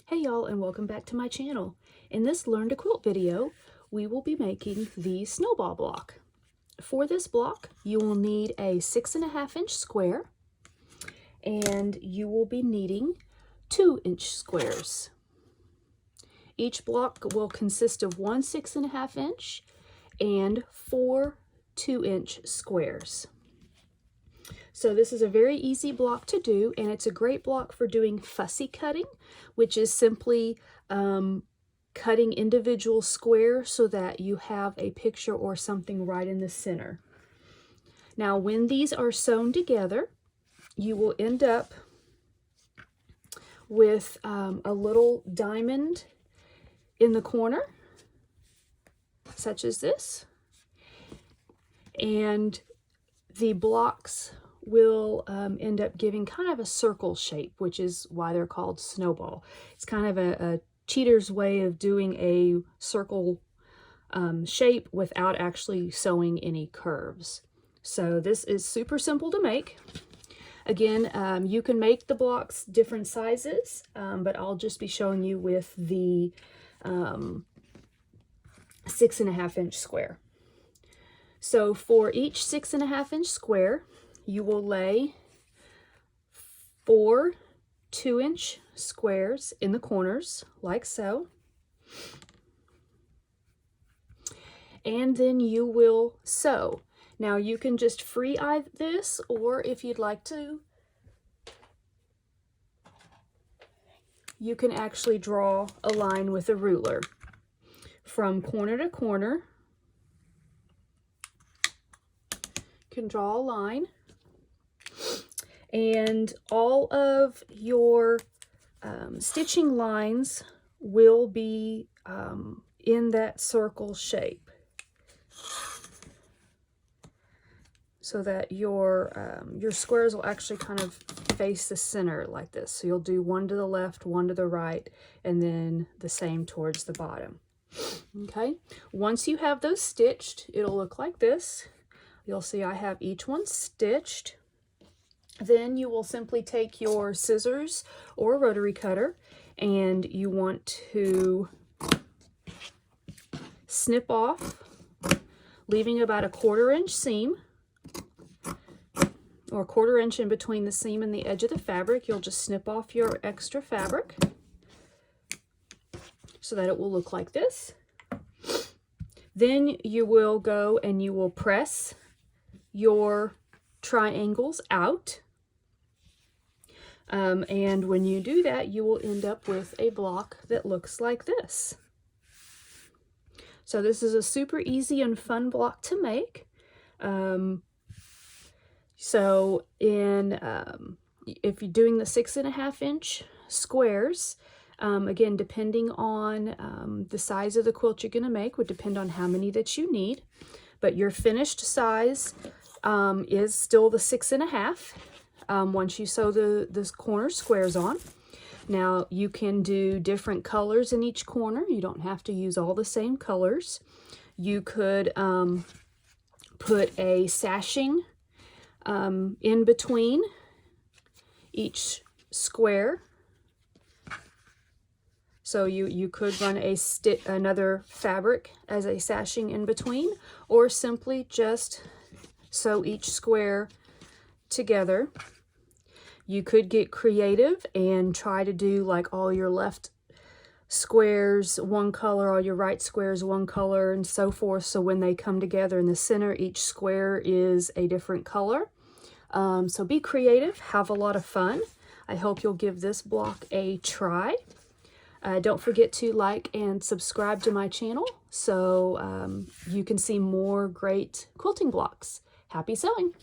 Hey y'all, and welcome back to my channel. In this Learn to Quilt video, we will be making the snowball block. For this block, you will need a 6.5-inch square, and you will be needing 2-inch squares. Each block will consist of one 6.5-inch and 4 2-inch squares. So this is a very easy block to do, and it's a great block for doing fussy cutting, which is simply cutting individual squares so that you have a picture or something right in the center. Now, when these are sewn together, you will end up with a little diamond in the corner, such as this, and the blocks will end up giving kind of a circle shape, which is why they're called snowball. It's kind of a cheater's way of doing a circle shape without actually sewing any curves. So this is super simple to make. Again, you can make the blocks different sizes, but I'll just be showing you with the 6.5-inch square. So for each 6.5-inch square, you will lay 4 2-inch squares in the corners, like so. And then you will sew. Now you can just free eye this, or if you'd like to, you can actually draw a line with a ruler from corner to corner. You can draw a line, and all of your stitching lines will be in that circle shape, so that your squares will actually kind of face the center like this. So you'll do one to the left, one to the right, and then the same towards the bottom. Okay, once you have those stitched, it'll look like this. You'll see I have each one stitched. Then you will simply take your scissors or rotary cutter, and you want to snip off, leaving about a 1/4 inch seam, or 1/4 inch in between the seam and the edge of the fabric. You'll just snip off your extra fabric so that it will look like this. Then you will go and you will press your triangles out. And when you do that, you will end up with a block that looks like this. So this is a super easy and fun block to make. So if you're doing the 6.5-inch squares, again, depending on the size of the quilt you're going to make, would depend on how many that you need. But your finished size is still the 6.5 once you sew the corner squares on. Now, you can do different colors in each corner. You don't have to use all the same colors. You could put a sashing in between each square. So you could run another fabric as a sashing in between, or simply just sew each square together. You could get creative and try to do like all your left squares one color, all your right squares one color, and so forth. So when they come together in the center, each square is a different color. So be creative, have a lot of fun. I hope you'll give this block a try. Don't forget to like and subscribe to my channel so you can see more great quilting blocks. Happy sewing!